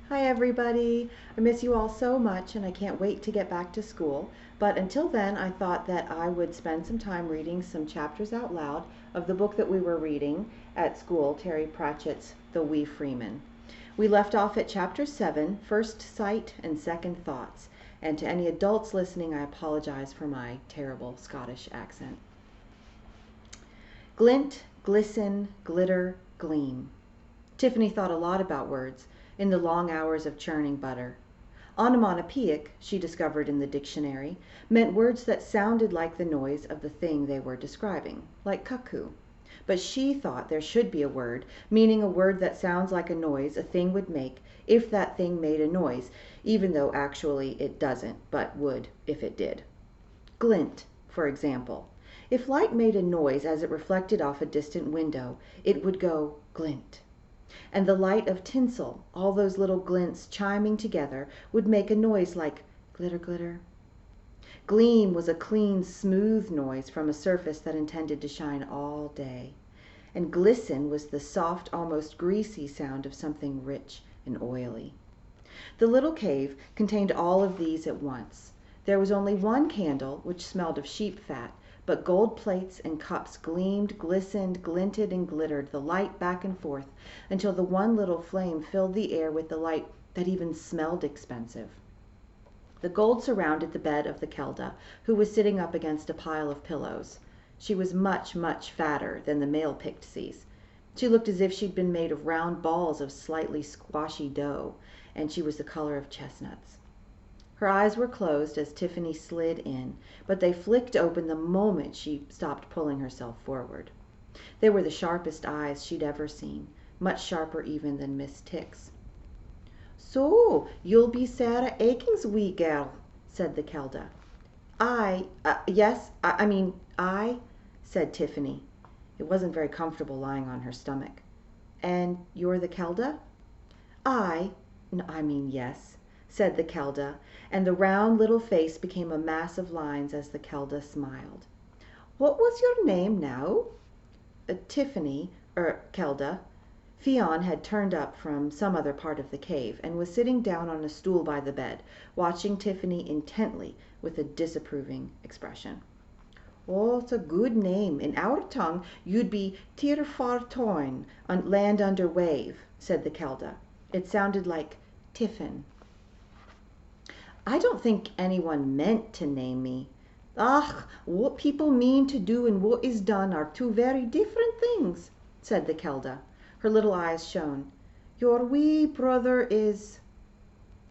Hi everybody. I miss you all so much and I can't wait to get back to school. But until then, I thought that I would spend some time reading some chapters out loud of the book that we were reading at school, Terry Pratchett's The Wee Freemen. We left off at chapter 7, First Sight and Second Thoughts. And to any adults listening, I apologize for my terrible Scottish accent. Glint, glisten, glitter, gleam. Tiffany thought a lot about words in the long hours of churning butter. Onomatopoeic, she discovered in the dictionary, meant words that sounded like the noise of the thing they were describing, like cuckoo. But she thought there should be a word, meaning a word that sounds like a noise a thing would make if that thing made a noise, even though actually it doesn't, but would if it did. Glint, for example. If light made a noise as it reflected off a distant window, it would go glint. And the light of tinsel, all those little glints chiming together, would make a noise like glitter, glitter. Gleam was a clean, smooth noise from a surface that intended to shine all day. And glisten was the soft, almost greasy sound of something rich and oily. The little cave contained all of these at once. There was only one candle, which smelled of sheep fat, but gold plates and cups gleamed, glistened, glinted, and glittered the light back and forth until the one little flame filled the air with the light that even smelled expensive. The gold surrounded the bed of the Kelda, who was sitting up against a pile of pillows. She was much, much fatter than the male Pixies. She looked as if she'd been made of round balls of slightly squashy dough, and she was the color of chestnuts. Her eyes were closed as Tiffany slid in, but they flicked open the moment she stopped pulling herself forward. They were the sharpest eyes she'd ever seen, much sharper even than Miss Tick's. "So, you'll be Sarah Aiking's wee girl," said the Kelda. Yes, I, said Tiffany. It wasn't very comfortable lying on her stomach. "And you're the Kelda?" Yes, said the Kelda, and the round little face became a mass of lines as the Kelda smiled. "What was your name now?" Tiffany, Kelda. Fionn had turned up from some other part of the cave and was sitting down on a stool by the bed, watching Tiffany intently with a disapproving expression. "Oh, it's a good name. In our tongue you'd be Tir Far Toin, land under wave," said the Kelda. It sounded like Tiffin. "I don't think anyone meant to name me." "Ach, what people mean to do and what is done are two very different things," said the Kelda. Her little eyes shone. "Your wee brother is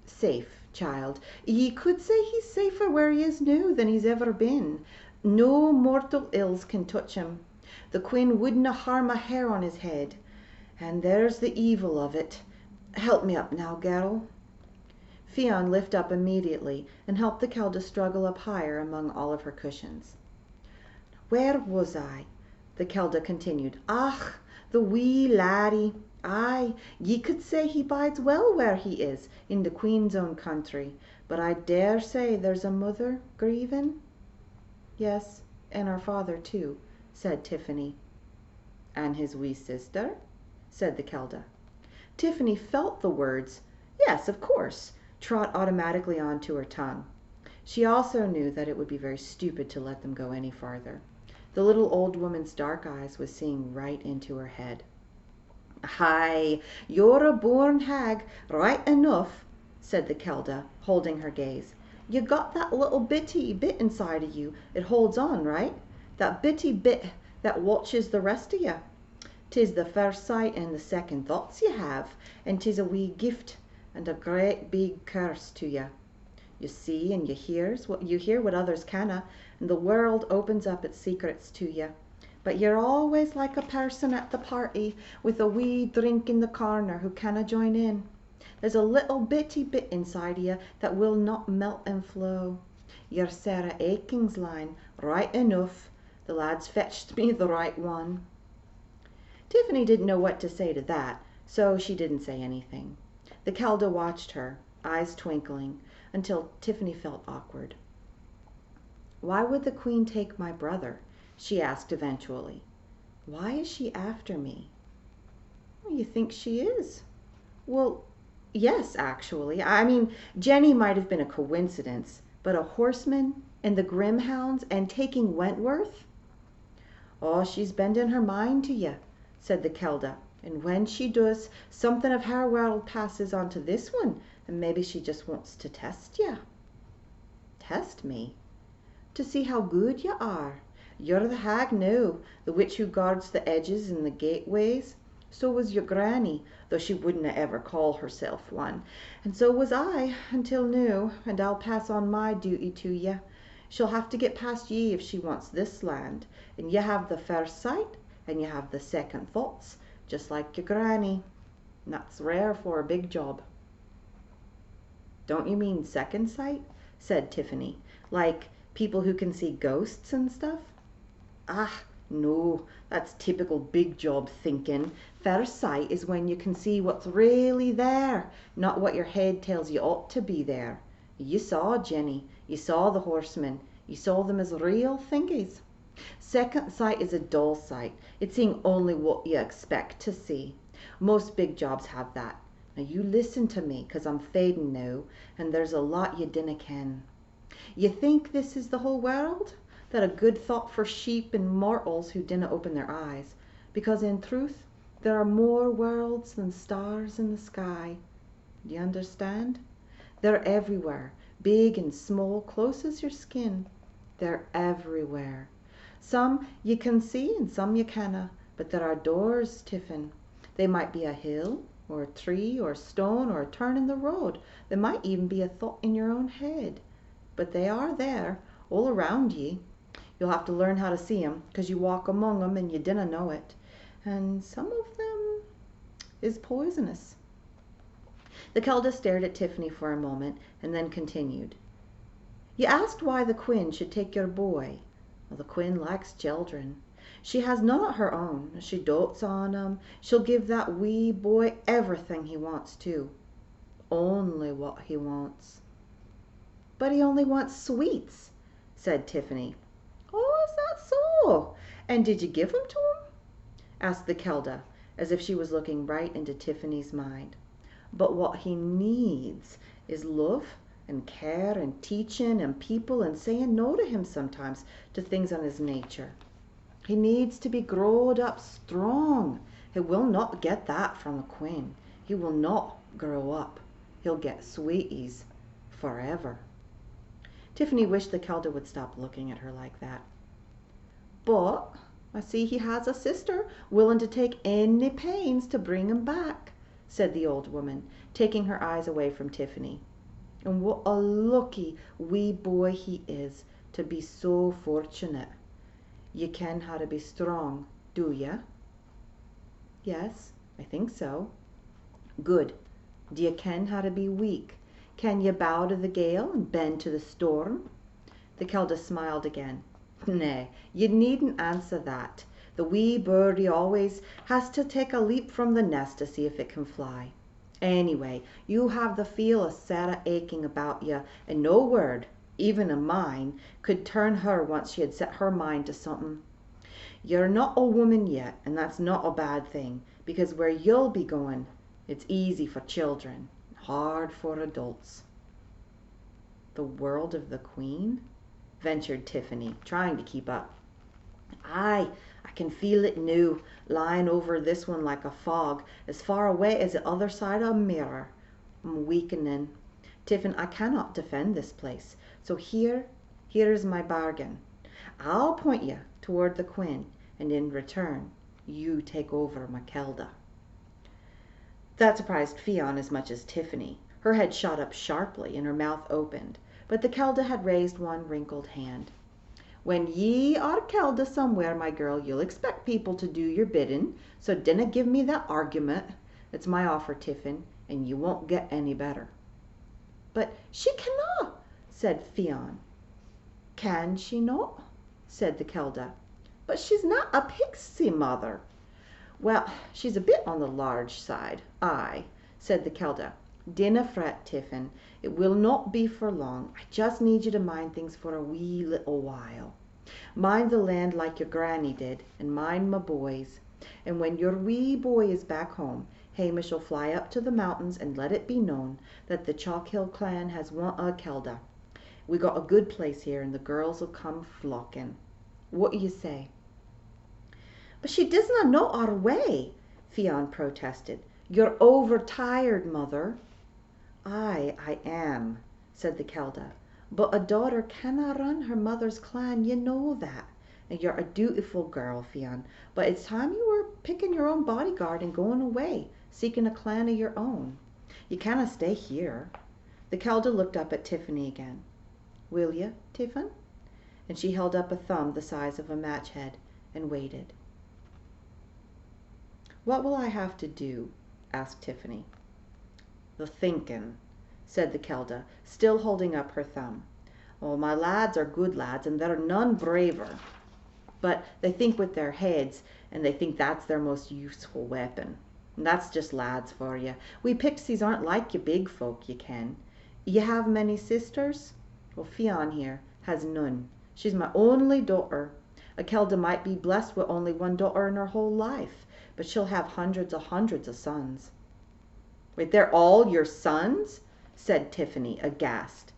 safe, child. Ye could say he's safer where he is now than he's ever been. No mortal ills can touch him. The Queen wouldna harm a hair on his head. And there's the evil of it. Help me up now, girl." Fionn lifted up immediately and helped the Kelda struggle up higher among all of her cushions. "Where was I?" the Kelda continued. "Ach, the wee laddie. Aye, ye could say he bides well where he is, in the Queen's own country. But I dare say there's a mother grieving." "Yes, and our father too," said Tiffany. "And his wee sister?" said the Kelda. Tiffany felt the words, "Yes, of course," trot automatically onto her tongue. She also knew that it would be very stupid to let them go any farther. The little old woman's dark eyes was seeing right into her head. "Aye, you're a born hag, right enough," said the Kelda, holding her gaze. "You got that little bitty bit inside of you. It holds on, right? That bitty bit that watches the rest of you. 'Tis the first sight and the second thoughts you have, and 'tis a wee gift and a great big curse to you. You see and you hear what others canna, and the world opens up its secrets to you. But you're always like a person at the party with a wee drink in the corner who canna join in. There's a little bitty bit inside you that will not melt and flow. You're Sarah Aiking's line, right enough. The lads fetched me the right one." Tiffany didn't know what to say to that, so she didn't say anything. The Kelda watched her, eyes twinkling, until Tiffany felt awkward. "Why would the Queen take my brother?" she asked eventually. "Why is she after me?" "You think she is?" "Well, Yes, actually. I mean, Jenny might have been a coincidence, but a horseman and the Grimhounds and taking Wentworth? Oh, she's bending her mind to you, said the Kelda. And when she does, something of her world passes on to this one, and maybe she just wants to test you. Test me? To see how good you are. You're the hag now, the witch who guards the edges and the gateways. So was your granny, though she wouldn't ever call herself one. And so was I, until now, and I'll pass on my duty to ye. She'll have to get past ye if she wants this land, and ye have the first sight, and ye have the second thoughts, just like your granny. And that's rare for a big job. Don't you mean second sight? Said Tiffany. Like people who can see ghosts and stuff? Ah, no, that's typical big job thinking. First sight is when you can see what's really there, not what your head tells you ought to be there. You saw Jenny, you saw the horsemen, you saw them as real thingies. Second sight is a dull sight. It's seeing only what you expect to see. Most big jobs have that. Now you listen to me, 'cause I'm fading now, and there's a lot you dinna ken. You think this is the whole world? That a good thought for sheep and mortals who dinna open their eyes, because in truth there are more worlds than stars in the sky. You understand? They're everywhere, big and small, close as your skin. They're everywhere. Some you can see and some you canna, but there are doors, Tiffin. They might be a hill, or a tree, or a stone, or a turn in the road. They might even be a thought in your own head. But they are there, all around ye. You'll have to learn how to see 'em, 'cause you walk among 'em and you dinna know it. And some of them is poisonous. The Kelda stared at Tiffany for a moment and then continued. You asked why the Queen should take your boy. Well, the Queen likes children. She has none of her own. She dotes on 'em. She'll give that wee boy everything he wants to. Only what he wants. But he only wants sweets, said Tiffany. Oh, is that so? And did you give 'em to him? Asked the Kelda, as if she was looking right into Tiffany's mind. But what he needs is love and care and teaching and people and saying no to him sometimes to things on his nature. He needs to be growed up strong. He will not get that from the Queen. He will not grow up. He'll get sweeties forever. Tiffany wished the Kelda would stop looking at her like that. But I see he has a sister willing to take any pains to bring him back, said the old woman, taking her eyes away from Tiffany. And what a lucky wee boy he is to be so fortunate. You ken how to be strong, do ya? Yes, I think so. Good. Do you ken how to be weak? Can you bow to the gale and bend to the storm? The Kelda smiled again. Nay, you needn't answer that. The wee birdie always has to take a leap from the nest to see if it can fly. Anyway, you have the feel of Sarah aching about you, and no word, even of mine, could turn her once she had set her mind to something. You're not a woman yet, and that's not a bad thing, because where you'll be going, it's easy for children, hard for adults. The world of the Queen? Ventured Tiffany, trying to keep up. Aye, I can feel it now, lying over this one like a fog, as far away as the other side of a mirror. I'm weakening. Tiffin, I cannot defend this place, so here is my bargain. I'll point you toward the Queen, and in return, you take over my Kelda. That surprised Fionn as much as Tiffany. Her head shot up sharply and her mouth opened, but the Kelda had raised one wrinkled hand. When ye are Kelda somewhere, my girl, you'll expect people to do your bidding, so dinna give me that argument. It's my offer, Tiffin, and you won't get any better. But she cannot, said Fionn. Can she not? Said the Kelda. But she's not a pixie, mother. Well, she's a bit on the large side, aye, said the Kelda. Dinna fret, Tiffin. It will not be for long. I just need you to mind things for a wee little while. Mind the land like your granny did, and mind my boys. And when your wee boy is back home, Hamish'll fly up to the mountains and let it be known that the Chalkhill clan has won a Kelda. We got a good place here, and the girls'll come flocking. What do you say?" "But she doesna know our way," Fionn protested. "You're overtired, mother." "Aye, I am," said the Kelda. "But a daughter canna run her mother's clan, you know that. And you're a dutiful girl, Fionn, but it's time you were picking your own bodyguard and going away, seeking a clan of your own. You canna stay here." The Kelda looked up at Tiffany again. "Will you, Tiffin?" And she held up a thumb the size of a match head and waited. "What will I have to do?" asked Tiffany. "The thinking," said the Kelda, still holding up her thumb. "Oh, my lads are good lads, and they're none braver. But they think with their heads, and they think that's their most useful weapon. And that's just lads for you. We Pixies aren't like you big folk, you ken. You have many sisters? Well, Fionn here has none. She's my only daughter. A Kelda might be blessed with only one daughter in her whole life, but she'll have hundreds of sons." "Wait, they're all your sons?" said Tiffany, aghast.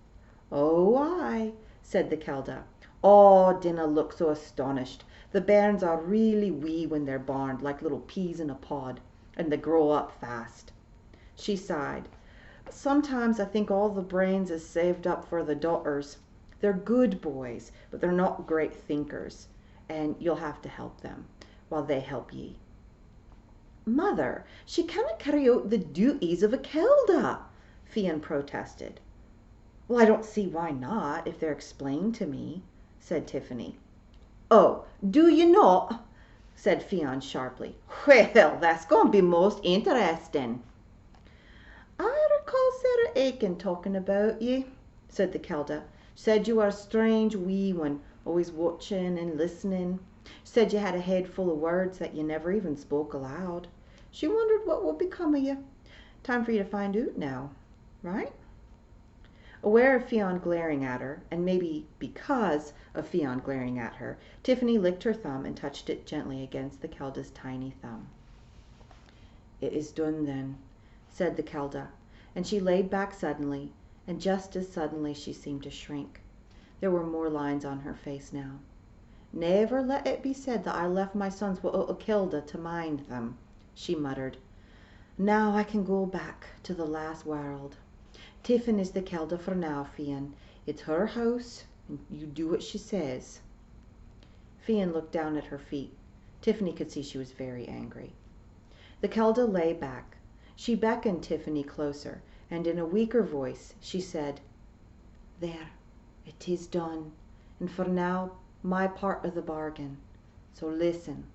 "Oh, aye," said the Kelda. "Oh, dinna look so astonished. The bairns are really wee when they're born, like little peas in a pod, and they grow up fast." She sighed. "Sometimes I think all the brains is saved up for the daughters. They're good boys, but they're not great thinkers, and you'll have to help them, while they help ye." "Mother, she canna carry out the duties of a Kelda," Fionn protested. "Well, I don't see why not, if they're explained to me," said Tiffany. "Oh, do you not?" said Fionn sharply. "Well, that's going to be most interesting." "I recall Sarah Aiken talking about ye," said the Kelda. "She said you were a strange wee one, always watching and listening. She said you had a head full of words that you never even spoke aloud. She wondered what would become of you. Time for you to find out now, right?" Aware of Fionn glaring at her, and maybe because of Fionn glaring at her, Tiffany licked her thumb and touched it gently against the Kelda's tiny thumb. "It is done then," said the Kelda, and she laid back suddenly, and just as suddenly she seemed to shrink. There were more lines on her face now. "Never let it be said that I left my sons without a Kelda to mind them," she muttered. "Now I can go back to the last world. Tiffin is the Kelda for now, Fionn. It's her house, and you do what she says." Fionn looked down at her feet. Tiffany could see she was very angry. The Kelda lay back. She beckoned Tiffany closer, and in a weaker voice she said, "There, it is done, and for now my part of the bargain. So listen.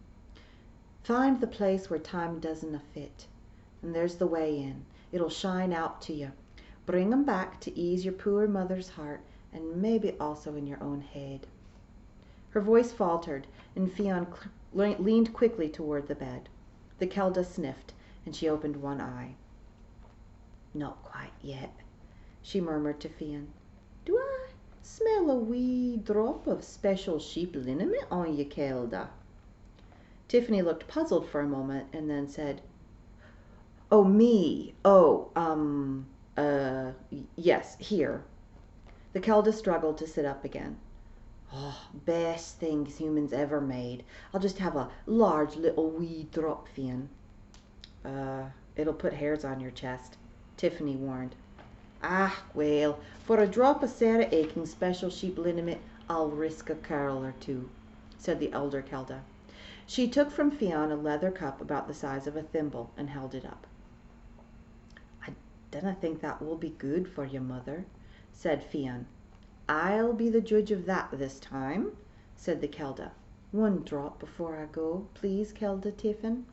Find the place where time doesn't fit, and there's the way in. It'll shine out to you. Bring 'em back to ease your poor mother's heart, and maybe also in your own head." Her voice faltered, and Fionn leaned quickly toward the bed. The Kelda sniffed, and she opened one eye. "Not quite yet," she murmured to Fionn. "Do I smell a wee drop of special sheep liniment on you, Kelda?" Tiffany looked puzzled for a moment, and then said, "Oh, me? Oh, yes, here." The Kelda struggled to sit up again. "Oh, best things humans ever made. I'll just have a large little wee drop, Fionn." It'll put hairs on your chest," Tiffany warned. "Ah, well, for a drop of Sarah Aiken's special sheep liniment, I'll risk a curl or two," said the elder Kelda. She took from Fionn a leather cup about the size of a thimble and held it up. "I dinna think that will be good for you, mother," said Fionn. "I'll be the judge of that this time," said the Kelda. "One drop before I go, please, Kelda Tiffin."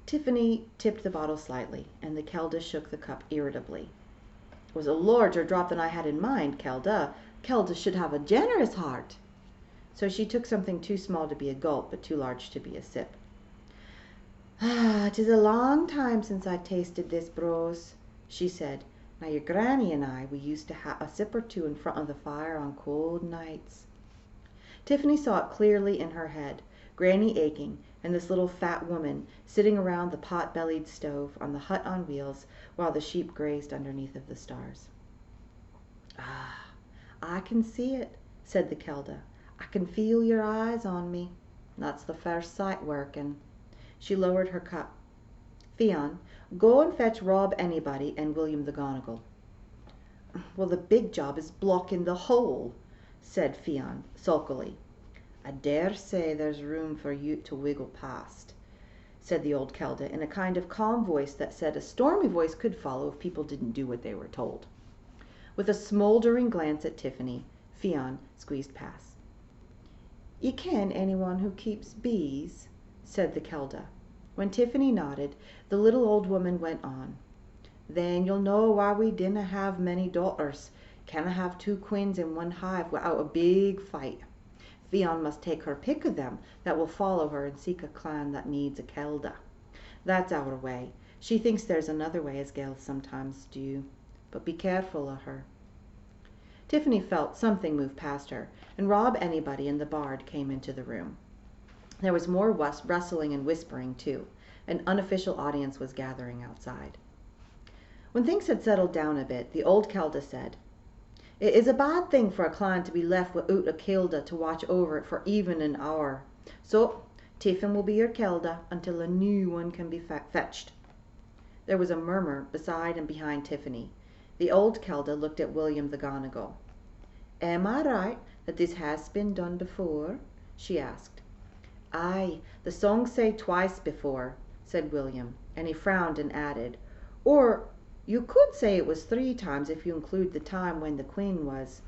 Tiffany tipped the bottle slightly, and the Kelda shook the cup irritably. "It was a larger drop than I had in mind, Kelda. Kelda should have a generous heart." So she took something too small to be a gulp, but too large to be a sip. "Ah, 'tis a long time since I tasted this brose," she said. "Now your granny and I, we used to have a sip or two in front of the fire on cold nights." Tiffany saw it clearly in her head. Granny Aiken and this little fat woman sitting around the pot-bellied stove on the hut on wheels while the sheep grazed underneath of the stars. "Ah, I can see it," said the Kelda. "I can feel your eyes on me. That's the first sight working." She lowered her cup. "Fionn, go and fetch Rob Anybody and William the Gonigal." "Well, the big job is blocking the hole," said Fionn sulkily. "I dare say there's room for you to wiggle past," said the old Kelda in a kind of calm voice that said a stormy voice could follow if people didn't do what they were told. With a smoldering glance at Tiffany, Fionn squeezed past. "You ken anyone who keeps bees?" said the Kelda. When Tiffany nodded, the little old woman went on. "Then you'll know why we dinna have many daughters. Canna have two queens in one hive without a big fight. Fionn must take her pick of them that will follow her and seek a clan that needs a Kelda. That's our way. She thinks there's another way, as gals sometimes do. But be careful of her." Tiffany felt something move past her, and Rob Anybody and the Bard came into the room. There was more rustling and whispering, too. An unofficial audience was gathering outside. When things had settled down a bit, the old Kelda said, "It is a bad thing for a clan to be left without a Kelda to watch over it for even an hour. So, Tiffin will be your Kelda until a new one can be fetched." There was a murmur beside and behind Tiffany. The old Kelda looked at William the Gonigal. "Am I right that this has been done before?" she asked. "Aye, the songs say twice before," said William, and he frowned and added, "Or you could say it was 3 times if you include the time when the queen was—"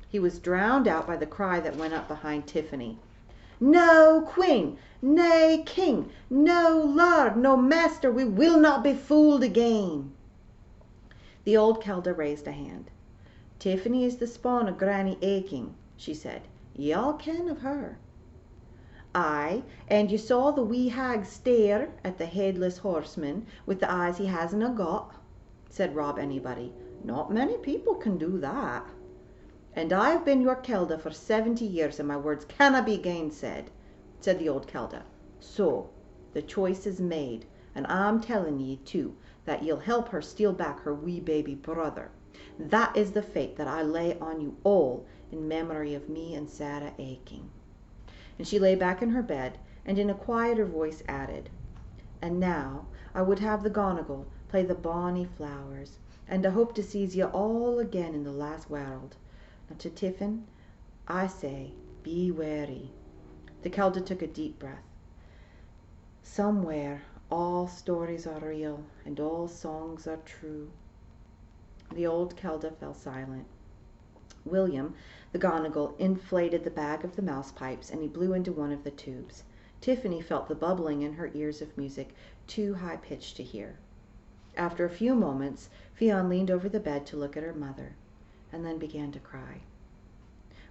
He was drowned out by the cry that went up behind Tiffany. "No queen, nay king, no lord, no master, we will not be fooled again." The old Kelda raised a hand. "Tiffany is the spawn of Granny Aching," she said. "Ye all ken of her." "Aye, and you saw the wee hag stare at the headless horseman with the eyes he hasna got," said Rob Anybody. "Not many people can do that." "And I've been your Kelda for 70 years, and my words canna be gainsaid," said the old Kelda. "So, the choice is made, and I'm telling ye, too, that you'll help her steal back her wee baby brother. That is the fate that I lay on you all in memory of me and Sarah Aching." And she lay back in her bed, and in a quieter voice added, "And now I would have the Gonigal play the bonny flowers, and I hope to seize ye all again in the last world. Now to Tiffin, I say, be wary." The Kelda took a deep breath. "Somewhere all stories are real, and all songs are true." The old Kelda fell silent. William, the Gonigal, inflated the bag of the mouse pipes, and he blew into one of the tubes. Tiffany felt the bubbling in her ears of music too high-pitched to hear. After a few moments, Fionn leaned over the bed to look at her mother, and then began to cry.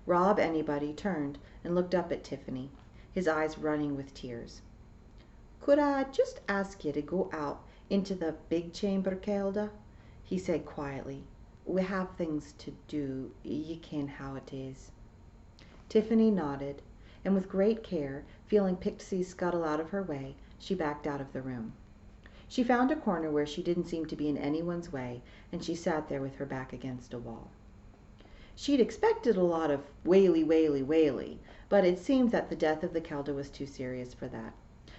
Rob Anybody turned and looked up at Tiffany, his eyes running with tears. "Could I just ask you to go out into the big chamber, Kelda?" he said quietly. "We have things to do. Ye ken how it is." Tiffany nodded, and with great care, feeling Pixie scuttle out of her way, she backed out of the room. She found a corner where she didn't seem to be in anyone's way, and she sat there with her back against a wall. She'd expected a lot of waily, waily, waily, but it seemed that the death of the Kelda was too serious for that.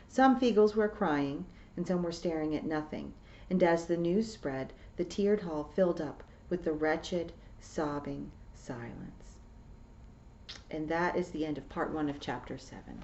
Some Feagles were crying, and some were staring at nothing, and as the news spread, the tiered hall filled up with the wretched, sobbing silence. And that is the end of part 1 of chapter 7.